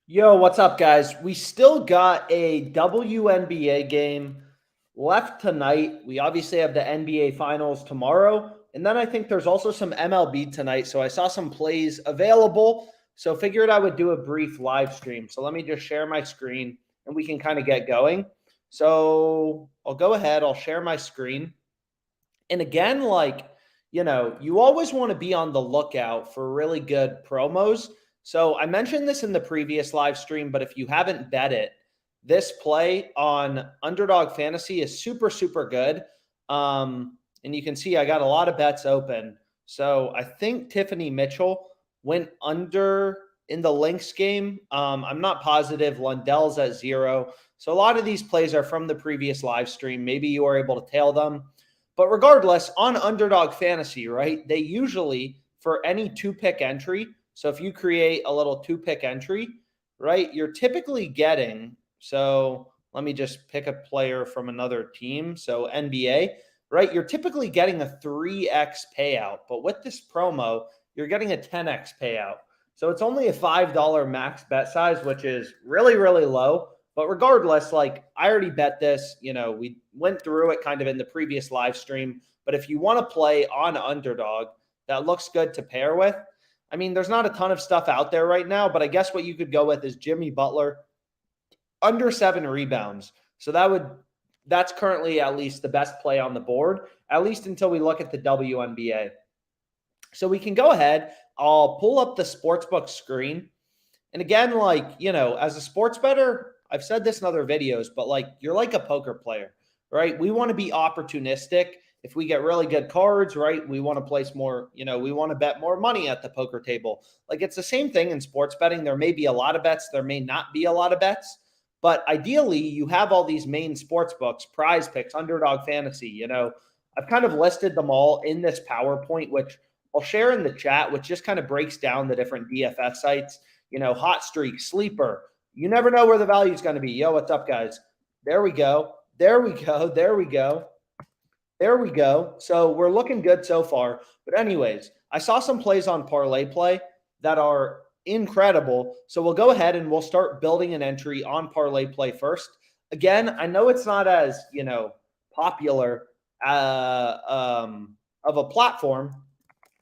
Yo, what's up, guys? We still got a WNBA game left tonight. We obviously have the NBA Finals tomorrow. And then I think there's also some MLB tonight. So I saw some plays available. So figured I would do a brief live stream. So let me just share my screen and we can kind of get going. So I'll go ahead, I'll share my screen. And again, you always want to be on the lookout for really good promos. So I mentioned this in the previous live stream, but if you haven't bet it, this play on Underdog Fantasy is super, super good. And you can see I got a lot of bets open. So I think Tiffany Mitchell went under in the Lynx game. I'm not positive. Lundell's at 0. So a lot of these plays are from the previous live stream. Maybe you were able to tail them. But regardless, on Underdog Fantasy, right, they usually, for any two-pick entry, so if you create a little two-pick entry, right, you're typically getting, so let me just pick a player from another team, so NBA, right, you're typically getting a 3x payout. But with this promo, you're getting a 10x payout. So it's only a $5 max bet size, which is really, really low. But regardless, I already bet this, we went through it kind of in the previous live stream. But if you want to play on Underdog, that looks good to pair with. I mean, there's not a ton of stuff out there right now, but I guess what you could go with is Jimmy Butler under 7 rebounds. So that's currently at least the best play on the board, at least until we look at the WNBA. So we can go ahead. I'll pull up the sportsbook screen. And again, as a sports bettor, I've said this in other videos, but you're like a poker player, right? We want to be opportunistic. If we get really good cards, right, we want to place more, we want to bet more money at the poker table. It's the same thing in sports betting. There may be a lot of bets, there may not be a lot of bets, but ideally you have all these main sports books, Prize Picks, Underdog Fantasy, I've kind of listed them all in this PowerPoint, which I'll share in the chat, which just kind of breaks down the different DFS sites, Hot Streak, Sleeper. You never know where the value is going to be. Yo, what's up, guys? There we go. There we go. There we go. There we go. So we're looking good so far. But anyways, I saw some plays on Parlay Play that are incredible. So we'll go ahead and we'll start building an entry on Parlay Play first. Again, I know it's not as, popular of a platform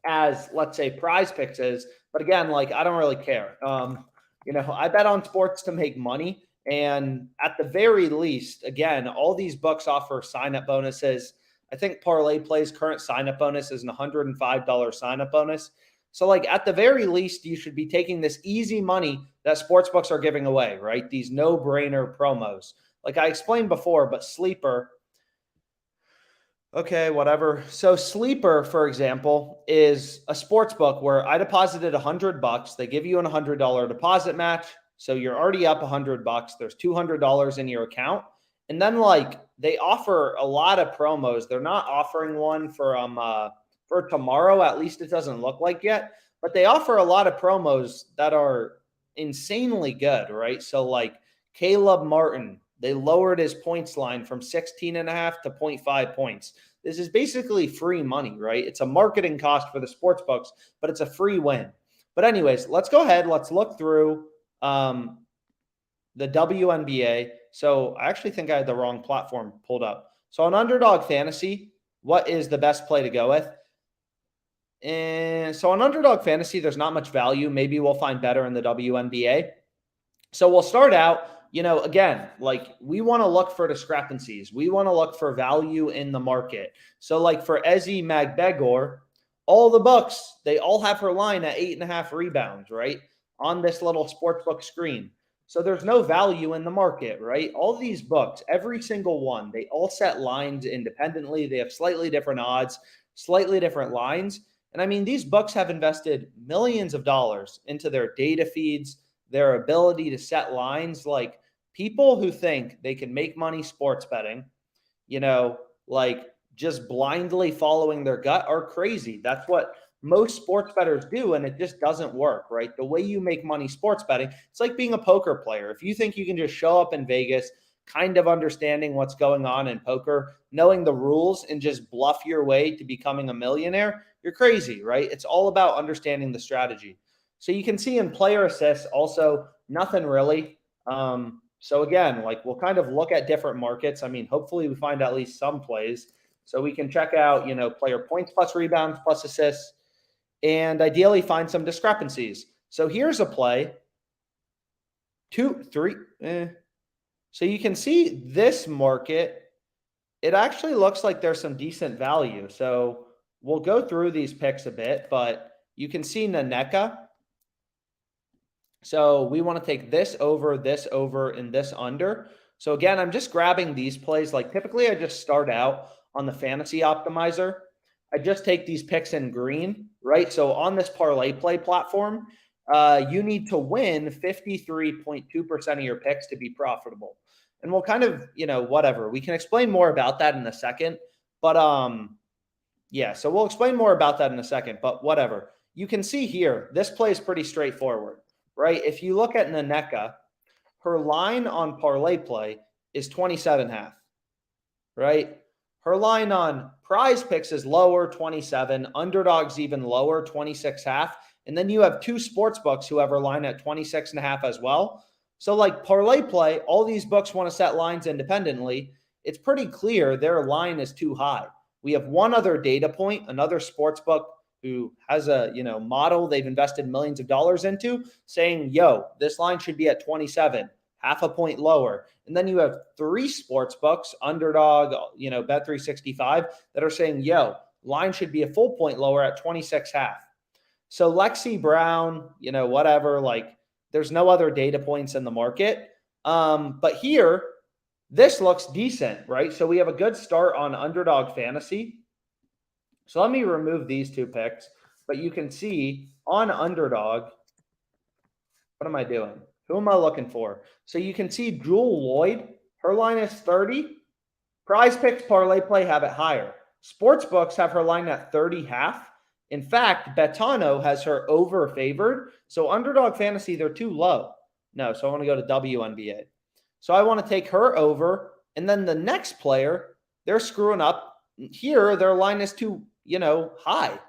as, let's say, Prize Picks is. But again, I don't really care. I bet on sports to make money. And at the very least, again, all these books offer sign-up bonuses. I think Parlay Play's current sign-up bonus is an $105 sign-up bonus. So, at the very least, you should be taking this easy money that sportsbooks are giving away, right? These no-brainer promos. Like I explained before, but Sleeper, okay, whatever. So Sleeper, for example, is a sports book where I deposited $100. They give you an $100 deposit match. So you're already up $100. There's $200 in your account. And then they offer a lot of promos. They're not offering one for tomorrow. At least it doesn't look like yet. But they offer a lot of promos that are insanely good, right? So Caleb Martin, they lowered his points line from 16.5 to 0.5 points. This is basically free money, right? It's a marketing cost for the sports books, but it's a free win. But anyways, let's go ahead. Let's look through the WNBA. So I actually think I had the wrong platform pulled up. So on Underdog Fantasy, what is the best play to go with? And so on Underdog Fantasy, there's not much value. Maybe we'll find better in the WNBA. So we'll start out, again, we want to look for discrepancies. We want to look for value in the market. So for Ezi Magbegor, all the books, they all have her line at 8.5 rebounds, right? On this little sportsbook screen. So there's no value in the market, right? All these books, every single one, they all set lines independently. They have slightly different odds, slightly different lines. And I mean, these books have invested millions of dollars into their data feeds, their ability to set lines. People who think they can make money sports betting, just blindly following their gut are crazy. That's what most sports bettors do, and it just doesn't work, right? The way you make money sports betting, it's like being a poker player. If you think you can just show up in Vegas, kind of understanding what's going on in poker, knowing the rules, and just bluff your way to becoming a millionaire, you're crazy, right? It's all about understanding the strategy. So you can see in player assists also nothing really. So again, like we'll kind of look at different markets. I mean, hopefully we find at least some plays. So we can check out, player points plus rebounds plus assists, and ideally find some discrepancies. So here's a play. 2, 3. So you can see this market, it actually looks like there's some decent value. So we'll go through these picks a bit, but you can see Naneka. So we want to take this over, and this under. So again, I'm just grabbing these plays. Like typically I just start out on the fantasy optimizer. I just take these picks in green, right? So on this parlay play platform, you need to win 53.2% of your picks to be profitable. And we'll kind of, whatever. We can explain more about that in a second. But yeah, so we'll explain more about that in a second, but whatever. You can see here, this play is pretty straightforward, right? If you look at Naneka, her line on parlay play is 27.5, right? Her line on prize picks is lower, 27. Underdog's even lower, 26.5. And then you have two sports books who have her line at 26.5 as well. So like parlay play, all these books want to set lines independently. It's pretty clear their line is too high. We have one other data point, another sports book who has a model they've invested millions of dollars into, saying, yo, this line should be at 27, half a point lower. And then you have three sports books, Underdog, Bet365, that are saying, yo, line should be a full point lower at 26.5. So Lexi Brown, whatever, like there's no other data points in the market. But here, this looks decent, right? So we have a good start on Underdog Fantasy. So let me remove these two picks, but you can see on Underdog, what am I doing? Who am I looking for? So you can see Jewel Lloyd, her line is 30. Prize Picks Parlay Play have it higher. Sportsbooks have her line at 30.5. In fact, Betano has her over favored. So Underdog Fantasy, they're too low. No, so I want to go to WNBA. So I want to take her over. And then the next player, they're screwing up. Here, their line is too, high.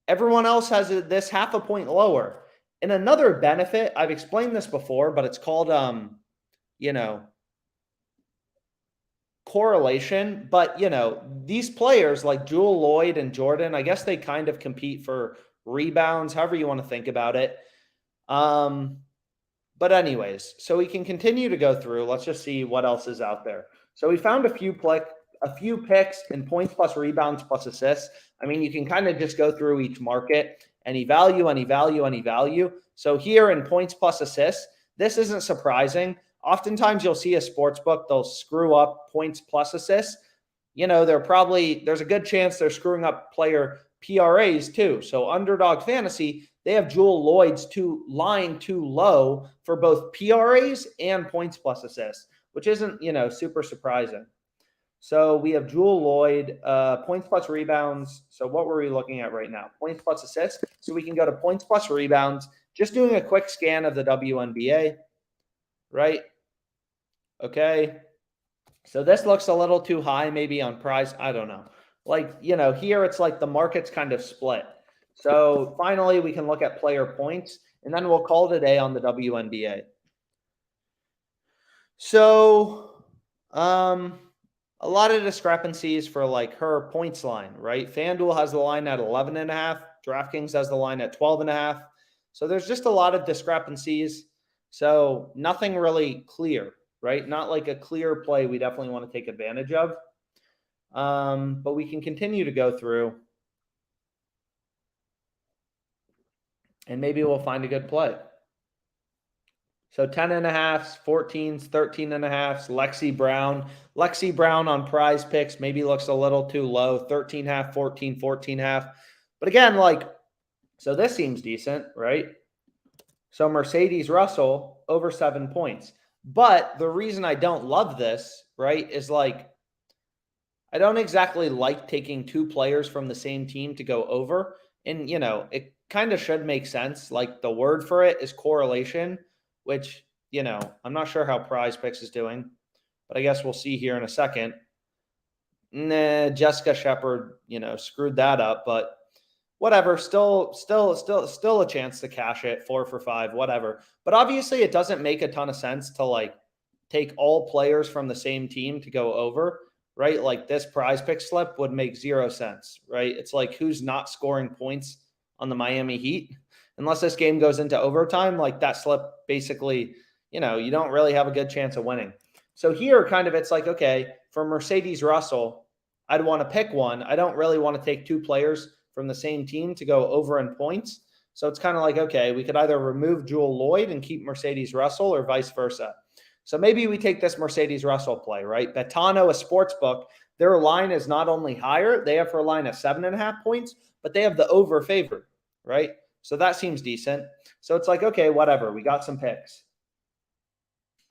Everyone else has this half a point lower. And another benefit, I've explained this before, but it's called, correlation. But, these players like Jewel Lloyd and Jordan, I guess they kind of compete for rebounds, however you want to think about it. But anyways, so we can continue to go through. Let's just see what else is out there. So we found a few picks in points plus rebounds plus assists. I mean, you can kind of just go through each market, any value. So here in points plus assists, this isn't surprising. Oftentimes you'll see a sports book, they'll screw up points plus assists. There's a good chance they're screwing up player PRAs too. So Underdog Fantasy, they have Jewel Lloyd's line too low for both PRAs and points plus assists, which isn't, super surprising. So we have Jewel Lloyd, points plus rebounds. So what were we looking at right now? Points plus assists. So we can go to points plus rebounds. Just doing a quick scan of the WNBA, right? Okay. So this looks a little too high maybe on price. I don't know. Here it's like the market's kind of split. So finally, we can look at player points, and then we'll call it a day on the WNBA. So a lot of discrepancies for her points line, right? FanDuel has the line at 11.5. DraftKings has the line at 12.5. So there's just a lot of discrepancies. So nothing really clear, right? Not like a clear play we definitely want to take advantage of. But we can continue to go through. And maybe we'll find a good play. So 10.5s, 14s, 13.5s, Lexi Brown on prize picks maybe looks a little too low, 13.5, 14, 14.5. But again, so this seems decent, right? So Mercedes Russell over 7 points. But the reason I don't love this, right, is I don't exactly like taking two players from the same team to go over. And, it kind of should make sense. The word for it is correlation, which, I'm not sure how Prize Picks is doing, but I guess we'll see here in a second. Jessica Shepard, screwed that up. But whatever, still a chance to cash it 4 for 5, whatever. But obviously it doesn't make a ton of sense to like take all players from the same team to go over, right? Like this prize pick slip would make 0 sense, right? It's like who's not scoring points on the Miami Heat? Unless this game goes into overtime, like that slip basically, you don't really have a good chance of winning. So here kind of it's like, okay, for Mercedes Russell, I'd want to pick one. I don't really want to take two players from the same team to go over in points. So it's kind of like, okay, we could either remove Jewel Lloyd and keep Mercedes Russell or vice versa. So maybe we take this Mercedes Russell play, right? Betano, a sports book, their line is not only higher, they have her line at 7.5 points, but they have the over favored, right? So that seems decent. So it's like, okay, whatever. We got some picks.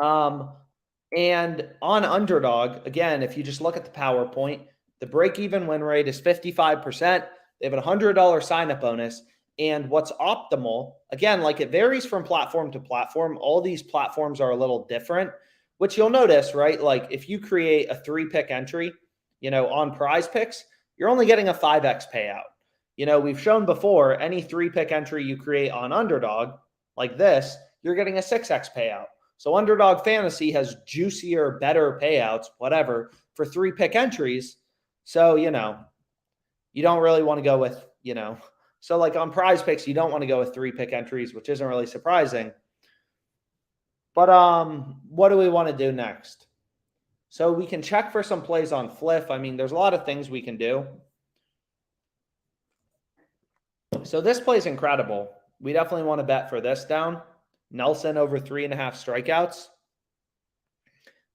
And on underdog, again, if you just look at the PowerPoint, the break-even win rate is 55%. They have a $100 sign-up bonus. And what's optimal, again, like it varies from platform to platform. All these platforms are a little different, which you'll notice, right? Like if you create a 3-pick entry, on prize picks, you're only getting a 5x payout. We've shown before any 3-pick entry you create on underdog like this, you're getting a 6x payout. So underdog fantasy has juicier, better payouts, whatever, for 3-pick entries. So, you don't really want to go with, so like on prize picks, you don't want to go with 3-pick entries, which isn't really surprising. But what do we want to do next? So we can check for some plays on Fliff. I mean, there's a lot of things we can do. So this play is incredible. We definitely want to bet for this down. Nelson over 3.5 strikeouts.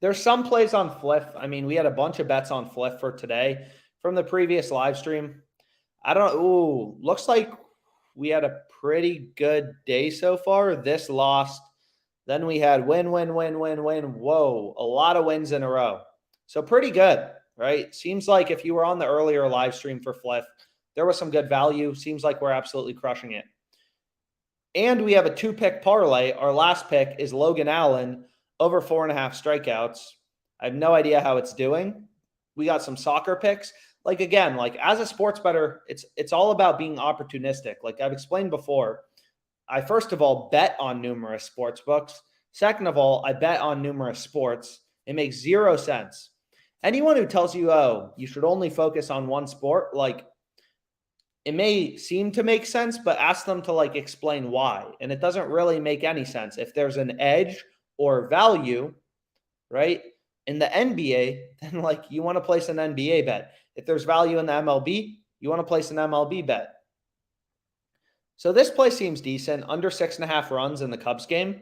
There's some plays on Fliff. I mean, we had a bunch of bets on Fliff for today from the previous live stream. Looks like we had a pretty good day so far. This lost. Then we had win. Whoa, a lot of wins in a row. So pretty good, right? Seems like if you were on the earlier live stream for Fliff, there was some good value. Seems like we're absolutely crushing it. And we have a 2-pick parlay. Our last pick is Logan Allen over 4.5 strikeouts. I have no idea how it's doing. We got some soccer picks. Like, again, like as a sports bettor, it's all about being opportunistic. Like I've explained before, I first of all bet on numerous sports books. Second of all, I bet on numerous sports. It makes 0 sense. Anyone who tells you, oh, you should only focus on one sport, like it may seem to make sense, but ask them to like explain why. And it doesn't really make any sense. If there's an edge or value, right, in the NBA, then like you want to place an NBA bet. If there's value in the MLB, you want to place an MLB bet. So this play seems decent, under 6.5 runs in the Cubs game.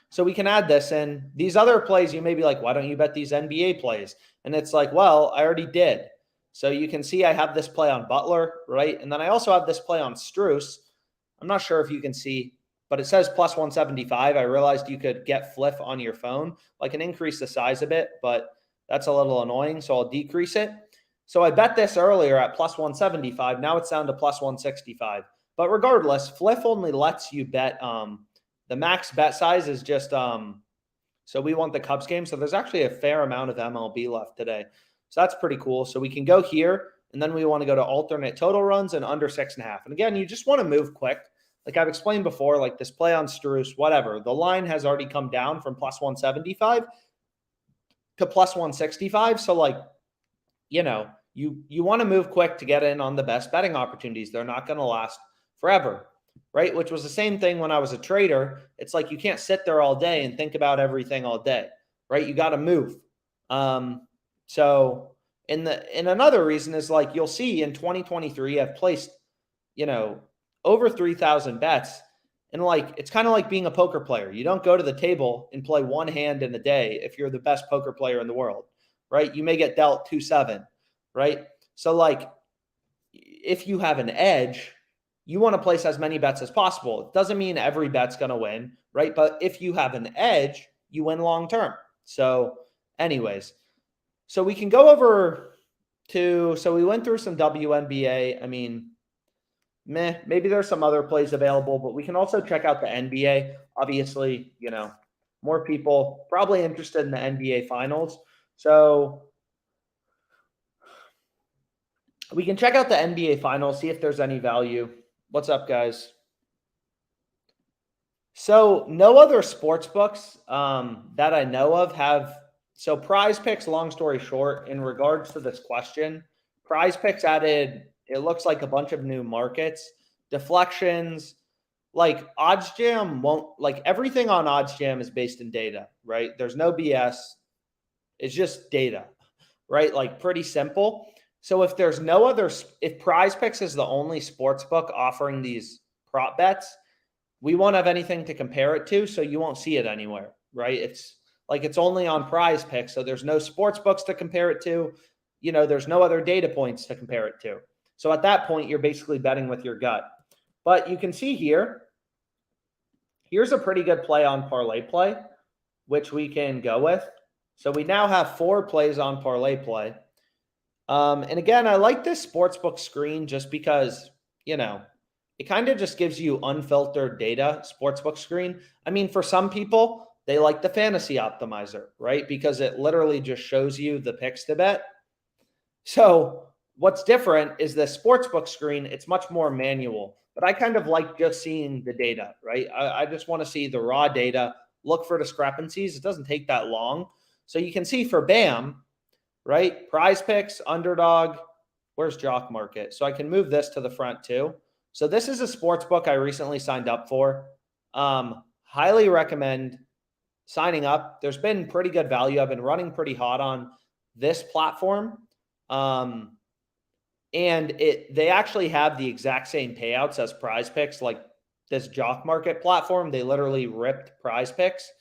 So we can add this in. These other plays, you may be like, why don't you bet these NBA plays? And it's like, well, I already did. So you can see I have this play on Butler, right? And then I also have this play on Strus. I'm not sure if you can see, but it says plus 175. I realized you could get Fliff on your phone. I can increase the size a bit, but that's a little annoying, so I'll decrease it. So I bet this earlier at plus 175. Now it's down to plus 165. But regardless, Fliff only lets you bet. The max bet size is just so we want the Cubs game. So there's actually a fair amount of MLB left today. So that's pretty cool. So we can go here, and then we want to go to alternate total runs and under 6.5. And again, you just want to move quick. Like I've explained before, like this play on Strus, whatever. The line has already come down from plus 175 to plus 165. So like, you want to move quick to get in on the best betting opportunities. They're not going to last forever, right? Which was the same thing when I was a trader. It's like you can't sit there all day and think about everything all day, right? You got to move. So in another reason is like you'll see in 2023, I've placed, over 3,000 bets. And like it's kind of like being a poker player. You don't go to the table and play one hand in a day if you're the best poker player in the world, right? You may get dealt 2-7, right? So like if you have an edge, you want to place as many bets as possible. It doesn't mean every bet's going to win, right? But if you have an edge, you win long term. So anyways, so we can go over so we went through some WNBA. I mean, maybe there's some other plays available, but we can also check out the NBA. Obviously, more people probably interested in the NBA finals. So We can check out the NBA Finals, see if there's any value. What's up, guys? So no other sports books that I know of have. So Prize Picks, long story short, in regards to this question, Prize Picks added, it looks like a bunch of new markets, deflections, like OddsJam won't, like everything on OddsJam is based in data, right? There's no BS. It's just data, right? Like pretty simple. So if there's no other, if Prize Picks is the only sports book offering these prop bets, we won't have anything to compare it to, so you won't see it anywhere, right? It's like it's only on Prize Picks, so there's no sports books to compare it to. You know, there's no other data points to compare it to. So at that point, you're basically betting with your gut. But you can see here, here's a pretty good play on Parlay Play, which we can go with. So we now have 4 plays on Parlay Play. And again, I like this sportsbook screen just because, you know, it kind of just gives you unfiltered data, sportsbook screen. I mean, for some people, they like the fantasy optimizer, right? Because it literally just shows you the picks to bet. So what's different is the sportsbook screen, it's much more manual, but I kind of like just seeing the data, right? I just want to see the raw data, look for discrepancies. It doesn't take that long. So you can see for BAM, right? Prize Picks, Underdog, where's Jock Market? So I can move this to the front too. So this is a sports book I recently signed up for. Highly recommend signing up. There's been pretty good value. I've been running pretty hot on this platform. And they actually have the exact same payouts as Prize Picks, like this Jock Market platform. They literally ripped Prize Picks.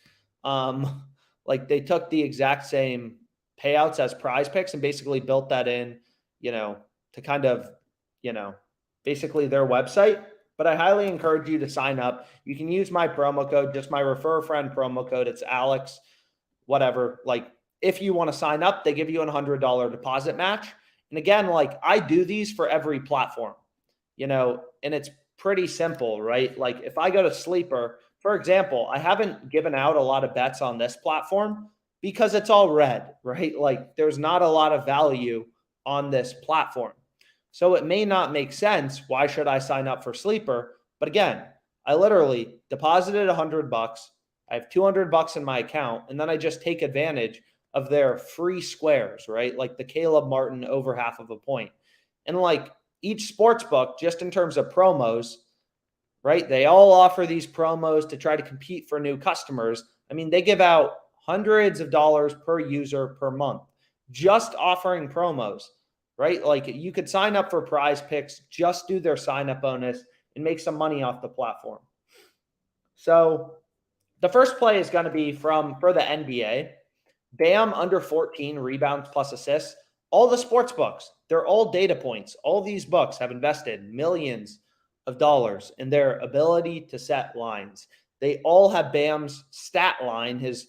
Like they took the exact same payouts as Prize Picks and basically built that in, you know, to kind of, you know, basically their website. But I highly encourage you to sign up. You can use my promo code, just my refer a friend promo code. It's Alex, whatever. Like if you want to sign up, they give you a $100 deposit match. And again, like I do these for every platform, you know, and it's pretty simple, right? Like if I go to Sleeper, for example, I haven't given out a lot of bets on this platform because it's all red, right? Like there's not a lot of value on this platform. So it may not make sense. Why should I sign up for Sleeper? But again, I literally deposited $100. I have $200 in my account, and then I just take advantage of their free squares, right? Like the Caleb Martin over half of a point. And like each sports book, just in terms of promos, right? They all offer these promos to try to compete for new customers. I mean, they give out hundreds of dollars per user per month, just offering promos, right? Like you could sign up for Prize Picks, just do their sign up bonus and make some money off the platform. So the first play is going to be for the NBA. Bam under 14 rebounds plus assists. All the sports books, they're all data points. All these books have invested millions of dollars in their ability to set lines. They all have Bam's stat line, his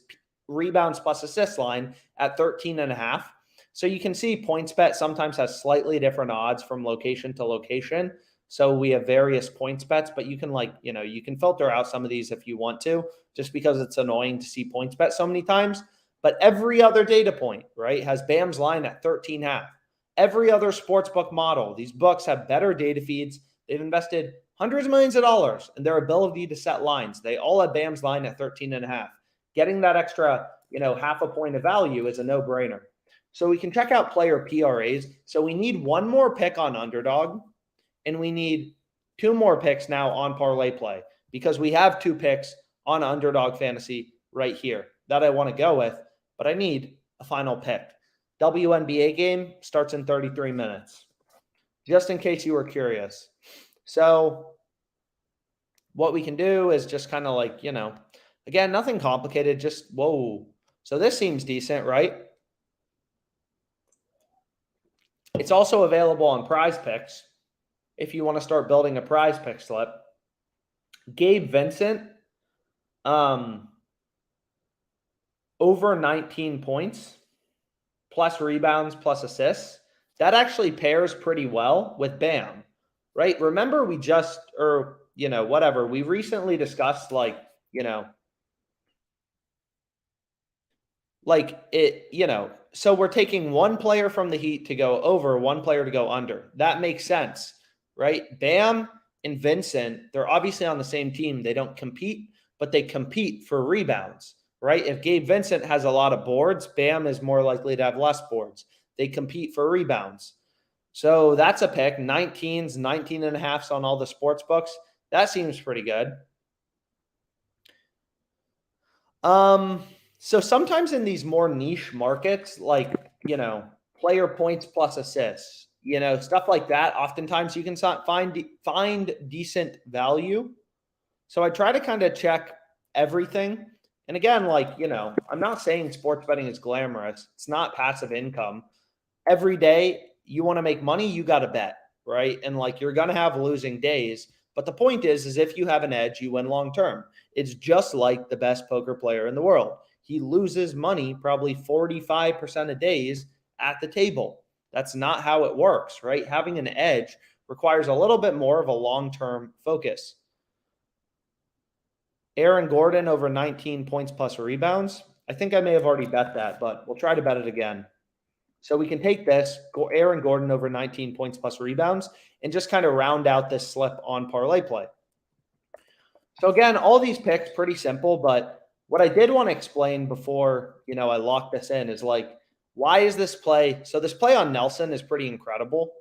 rebounds plus assist line at 13.5. So you can see PointsBet sometimes has slightly different odds from location to location. So we have various points bets, but you can you can filter out some of these if you want to, just because it's annoying to see points bet so many times. But every other data point, right, has Bam's line at 13.5. Every other sportsbook model, these books have better data feeds. They've invested hundreds of millions of dollars in their ability to set lines. They all have Bam's line at 13.5. Getting that extra, half a point of value is a no-brainer. So we can check out player PRAs. So we need one more pick on Underdog, and we need 2 more picks now on Parlay Play because we have 2 picks on Underdog Fantasy right here that I want to go with, but I need a final pick. WNBA game starts in 33 minutes, just in case you were curious. So what we can do is just kind of like, again, nothing complicated, just whoa. So this seems decent, right? It's also available on Prize Picks if you want to start building a Prize Pick slip. Gabe Vincent, over 19 points, plus rebounds, plus assists. That actually pairs pretty well with Bam, right? Remember we recently discussed like it, so we're taking one player from the Heat to go over, one player to go under. That makes sense, right? Bam and Vincent, they're obviously on the same team. They don't compete, but they compete for rebounds, right? If Gabe Vincent has a lot of boards, Bam is more likely to have less boards. They compete for rebounds. So that's a pick. 19s, 19 and a halfs on all the sports books. That seems pretty good. So sometimes in these more niche markets, like, player points plus assists, stuff like that, oftentimes you can find decent value. So I try to kind of check everything. And again, like, I'm not saying sports betting is glamorous. It's not passive income. Every day you want to make money, you got to bet, right? And like, you're going to have losing days. But the point is if you have an edge, you win long term. It's just like the best poker player in the world. He loses money probably 45% of days at the table. That's not how it works, right? Having an edge requires a little bit more of a long-term focus. Aaron Gordon over 19 points plus rebounds. I think I may have already bet that, but we'll try to bet it again. So we can take this, go Aaron Gordon over 19 points plus rebounds, and just kind of round out this slip on parlay play. So again, all these picks pretty simple, but what I did want to explain before, I lock this in is like, why is this play? So this play on Nelson is pretty incredible.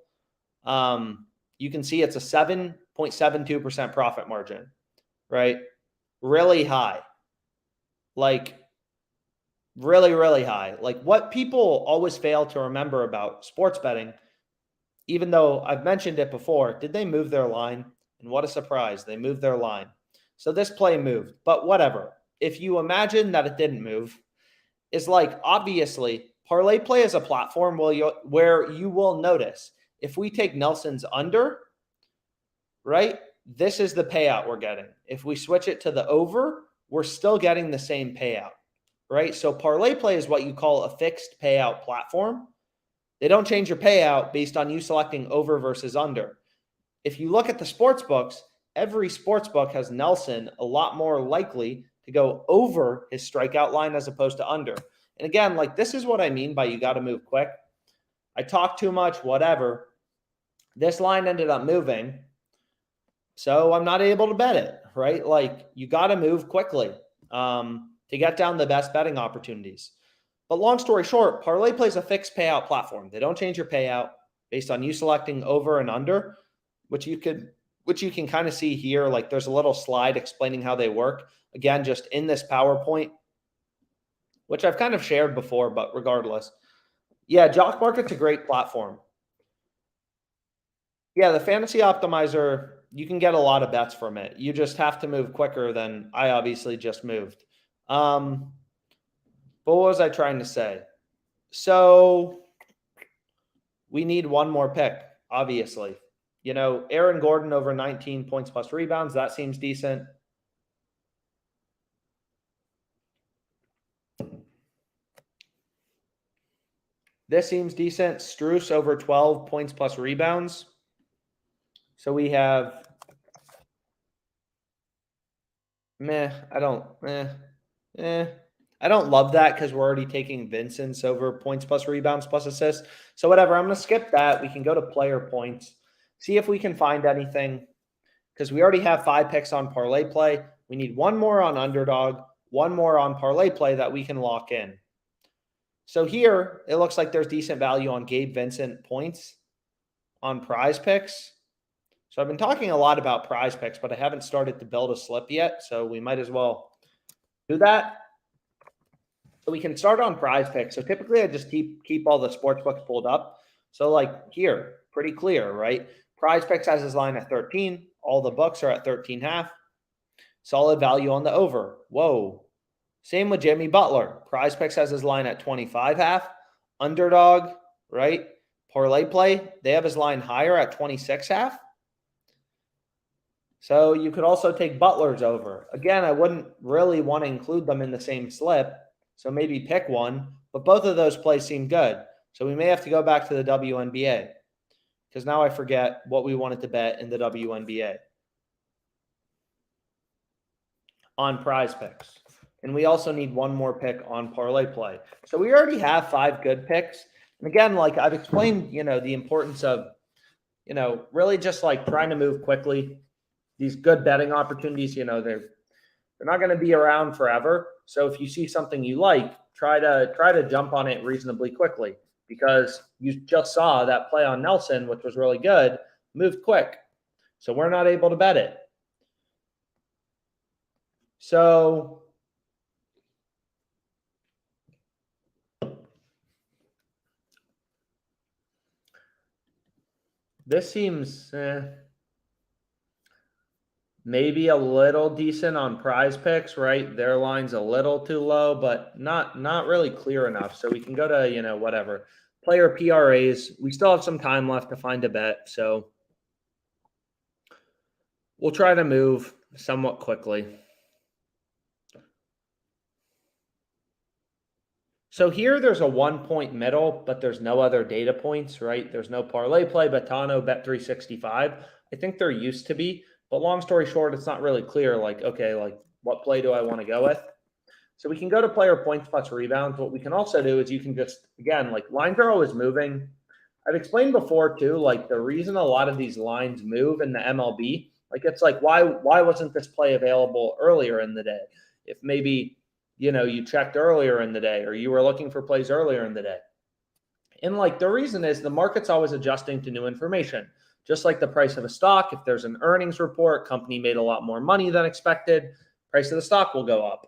You can see it's a 7.72% profit margin, right? Really high. Like really, really high. Like what people always fail to remember about sports betting, even though I've mentioned it before, did they move their line? And what a surprise. They moved their line. So this play moved, but whatever. If you imagine that it didn't move, it's like, obviously, parlay play is a platform where you will notice if we take Nelson's under, right, this is the payout we're getting. If we switch it to the over, we're still getting the same payout, right? So parlay play is what you call a fixed payout platform. They don't change your payout based on you selecting over versus under. If you look at the sports books, every sports book has Nelson a lot more likely to go over his strikeout line as opposed to under. And again, like, this is what I mean by you got to move quick. I talk too much, whatever. This line ended up moving, so I'm not able to bet it, right? Like, you got to move quickly to get down the best betting opportunities. But long story short, parlay play is a fixed payout platform. They don't change your payout based on you selecting over and under, which you can kind of see here. Like, there's a little slide explaining how they work. Again, just in this PowerPoint, which I've kind of shared before, but regardless. Yeah, Jock Market's a great platform. Yeah, the Fantasy Optimizer, you can get a lot of bets from it. You just have to move quicker than I obviously just moved. But what was I trying to say? So we need one more pick, obviously. Aaron Gordon over 19 points plus rebounds. That seems decent. This seems decent. Strus over 12 points plus rebounds. So we have I don't love that because we're already taking Vincent's over points plus rebounds plus assists. So whatever, I'm going to skip that. We can go to player points, see if we can find anything, because we already have 5 picks on parlay play. We need one more on underdog, one more on parlay play that we can lock in. So here, it looks like there's decent value on Gabe Vincent points on prize picks. So I've been talking a lot about prize picks, but I haven't started to build a slip yet. So we might as well do that. So we can start on prize picks. So typically I just keep all the sports books pulled up. So like here, pretty clear, right? Prize picks has his line at 13. All the books are at 13.5. Solid value on the over. Whoa. Same with Jimmy Butler. Prize picks has his line at 25.5. Underdog, right? Parlay play, they have his line higher at 26.5. So you could also take Butler's over. Again, I wouldn't really want to include them in the same slip, so maybe pick one, but both of those plays seem good. So we may have to go back to the WNBA because now I forget what we wanted to bet in the WNBA on prize picks. and we also need one more pick on parlay play. So we already have 5 good picks. And again, like I've explained, the importance of, really just like trying to move quickly. These good betting opportunities, they're not going to be around forever. So if you see something you like, try to jump on it reasonably quickly, because you just saw that play on Nelson, which was really good, moved quick. So we're not able to bet it. So this seems maybe a little decent on Prize Picks, right? Their line's a little too low, but not really clear enough. So we can go to, whatever. Player PRAs. We still have some time left to find a bet, so we'll try to move somewhat quickly. So here there's a 1-point middle, but there's no other data points, right? There's no parlay play, Betano, Bet365. I think there used to be, but long story short, it's not really clear. Like, okay, like what play do I want to go with? So we can go to player points plus rebounds. What we can also do is you can just, again, like lines are always moving. I've explained before too, like the reason a lot of these lines move in the MLB, like it's like, why wasn't this play available earlier in the day? If maybe, you checked earlier in the day, or you were looking for plays earlier in the day. And like the reason is the market's always adjusting to new information. Just like the price of a stock, if there's an earnings report, company made a lot more money than expected, price of the stock will go up.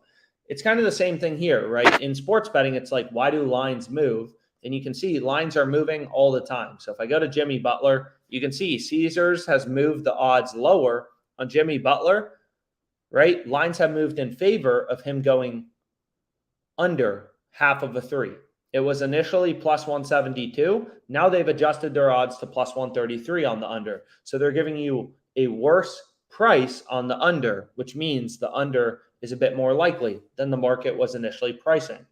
It's kind of the same thing here, right? In sports betting, it's like, why do lines move? And you can see lines are moving all the time. So if I go to Jimmy Butler, you can see Caesars has moved the odds lower on Jimmy Butler, right? Lines have moved in favor of him going under half of a 3. It was initially plus 172. Now they've adjusted their odds to plus 133 on the under. So they're giving you a worse price on the under, which means the under is a bit more likely than the market was initially pricing.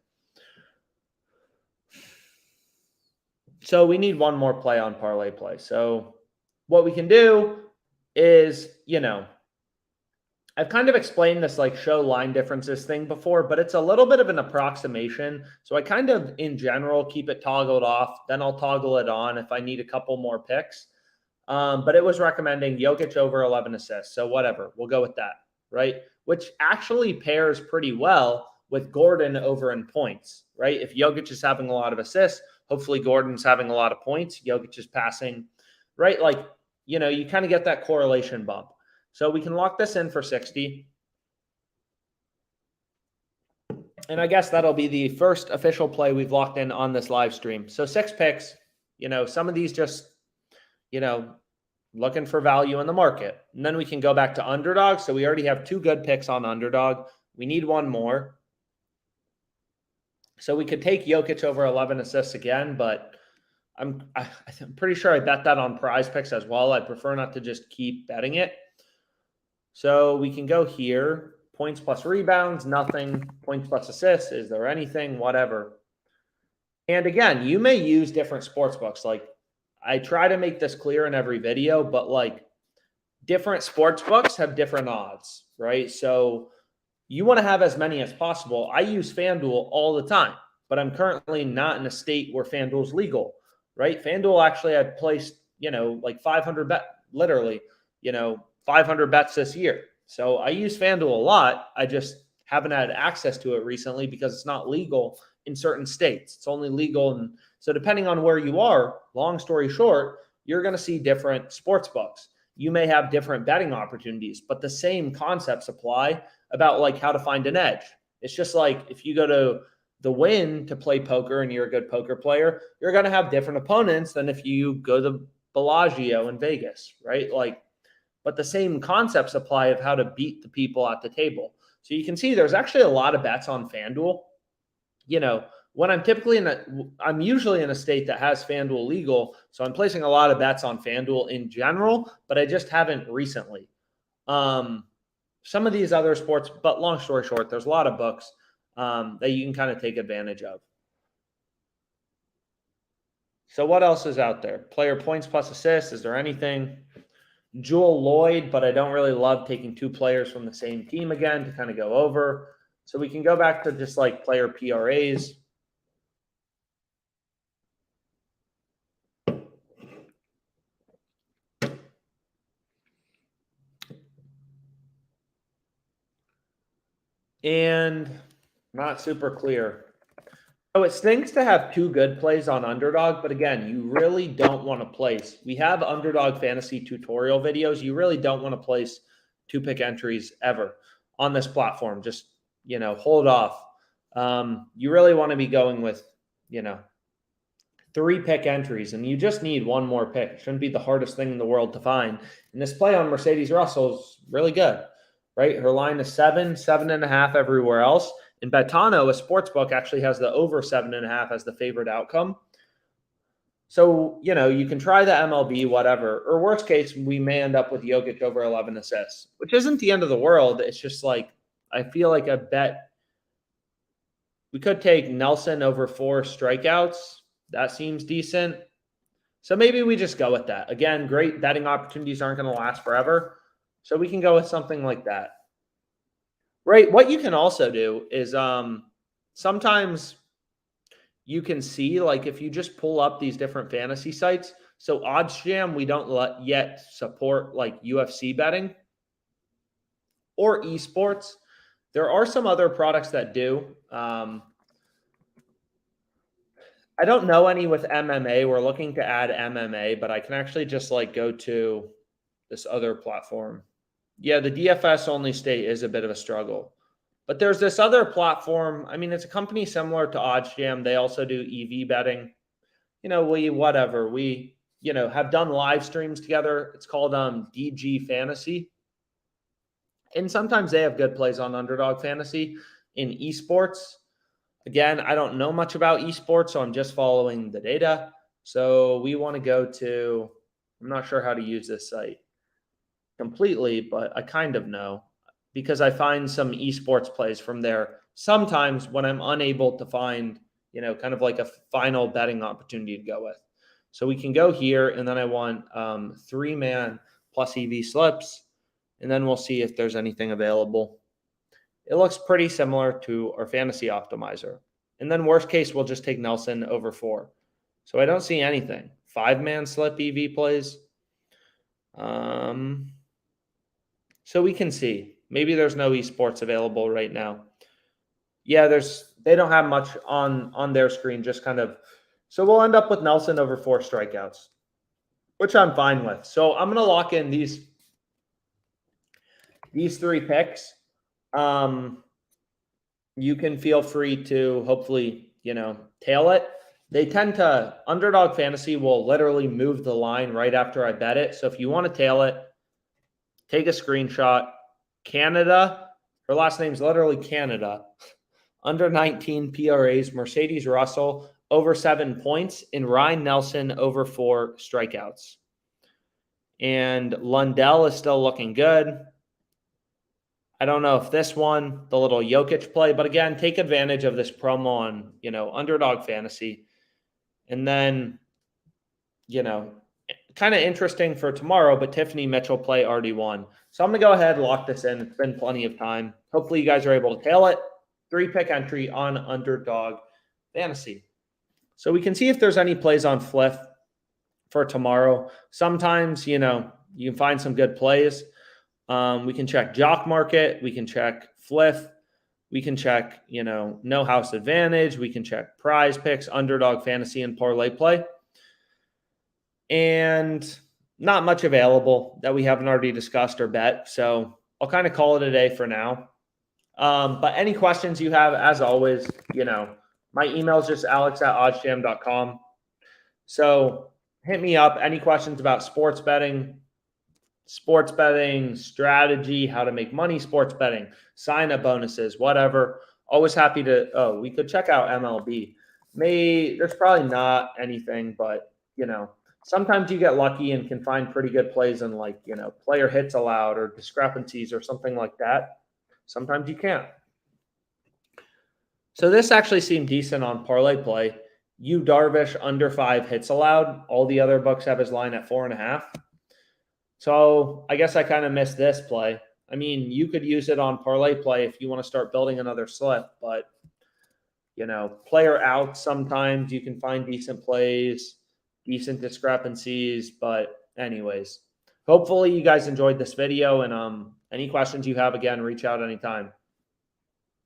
So we need one more play on parlay play. So what we can do is, I've kind of explained this like show line differences thing before, but it's a little bit of an approximation. So I kind of, in general, keep it toggled off. Then I'll toggle it on if I need a couple more picks. But it was recommending Jokic over 11 assists. So whatever, we'll go with that, right? Which actually pairs pretty well with Gordon over in points, right? If Jokic is having a lot of assists, hopefully Gordon's having a lot of points. Jokic is passing, right? Like, you kind of get that correlation bump. So we can lock this in for 60. And I guess that'll be the first official play we've locked in on this live stream. So 6 picks, some of these just, looking for value in the market. And then we can go back to underdog. So we already have 2 good picks on underdog. We need one more. So we could take Jokic over 11 assists again, but I'm pretty sure I bet that on Prize Picks as well. I prefer not to just keep betting it. So we can go here, points plus rebounds, nothing, points plus assists, is there anything, whatever. And again, you may use different sports books. Like I try to make this clear in every video, but like different sports books have different odds, right? So you want to have as many as possible. I use FanDuel all the time, but I'm currently not in a state where FanDuel's legal, right? FanDuel actually had placed, like 500 bet, literally, 500 bets this year. So I use FanDuel a lot. I just haven't had access to it recently because it's not legal in certain states. It's only legal. And so depending on where you are, long story short, you're going to see different sports books. You may have different betting opportunities, but the same concepts apply about like how to find an edge. It's just like if you go to the Win to play poker and you're a good poker player, you're going to have different opponents than if you go to Bellagio in Vegas, right? Like, but the same concepts apply of how to beat the people at the table. So you can see there's actually a lot of bets on FanDuel. When I'm usually in a state that has FanDuel legal. So I'm placing a lot of bets on FanDuel in general, but I just haven't recently. Some of these other sports, but long story short, there's a lot of books that you can kind of take advantage of. So what else is out there? Player points plus assists. Is there anything? Jewel Lloyd, but I don't really love taking 2 players from the same team again to kind of go over. So we can go back to just like player PRAs. And not super clear. So it stinks to have two good plays on underdog, but again, you really don't want to place. We have underdog fantasy tutorial videos. You really don't want to place two pick entries ever on this platform. Just, hold off. You really want to be going with, three pick entries, and you just need one more pick. It shouldn't be the hardest thing in the world to find. And this play on Mercedes Russell is really good, right? Her line is 7.5 everywhere else. And Betano, a sports book, actually has the over 7.5 as the favorite outcome. So, you can try the MLB, whatever. Or worst case, we may end up with Jokic over 11 assists, which isn't the end of the world. It's just like, I feel like a bet. We could take Nelson over 4 strikeouts. That seems decent. So maybe we just go with that. Again, great betting opportunities aren't going to last forever. So we can go with something like that. Right. What you can also do is sometimes you can see, like, if you just pull up these different fantasy sites. So OddsJam, we don't yet support like UFC betting or esports. There are some other products that do. I don't know any with MMA. We're looking to add MMA, but I can actually just like go to this other platform. Yeah, the DFS only state is a bit of a struggle. But there's this other platform. I mean, it's a company similar to OddsJam. They also do EV betting. We have done live streams together. It's called DG Fantasy. And sometimes they have good plays on Underdog Fantasy in esports. Again, I don't know much about esports, so I'm just following the data. So we want to go to, I'm not sure how to use this site completely, but I kind of know because I find some esports plays from there sometimes when I'm unable to find, kind of like a final betting opportunity to go with. So we can go here, and then I want 3-man plus EV slips, and then we'll see if there's anything available. It looks pretty similar to our fantasy optimizer. And then worst case, we'll just take Nelson over 4. So I don't see anything. 5-man slip EV plays. So we can see. Maybe there's no esports available right now. Yeah, they don't have much on their screen, just kind of. So we'll end up with Nelson over 4 strikeouts, which I'm fine with. So I'm going to lock in these 3 picks. You can feel free to hopefully, tail it. They tend to, Underdog Fantasy will literally move the line right after I bet it. So if you want to tail it, take a screenshot. Canada, her last name's literally Canada. Under 19 PRAs, Mercedes Russell over 7 points, and Ryan Nelson over 4 strikeouts. And Lundell is still looking good. I don't know if this one, the little Jokic play, but again, take advantage of this promo on, Underdog Fantasy. And then, kind of interesting for tomorrow, but Tiffany Mitchell play already won. So I'm going to go ahead and lock this in. It's been plenty of time. Hopefully you guys are able to tail it. 3-pick entry on Underdog Fantasy. So we can see if there's any plays on Fliff for tomorrow. Sometimes, you can find some good plays. We can check Jock Market. We can check Fliff. We can check, No House Advantage. We can check Prize Picks, Underdog Fantasy, and Parlay Play. And not much available that we haven't already discussed or bet. So I'll kind of call it a day for now. But any questions you have, as always, my email is just alex@oddsjam.com. So hit me up. Any questions about sports betting, strategy, how to make money, sports betting, sign-up bonuses, whatever. Always happy to, we could check out MLB. There's probably not anything, but, sometimes you get lucky and can find pretty good plays in player hits allowed or discrepancies or something like that. Sometimes you can't. So this actually seemed decent on Parlay Play. Darvish under 5 hits allowed. All the other books have his line at 4.5. So I guess I kind of missed this play. I mean, you could use it on parlay play if you want to start building another slip, but player out sometimes you can find decent plays, decent discrepancies. But anyways, hopefully you guys enjoyed this video, and any questions you have, again, reach out anytime.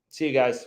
See you guys.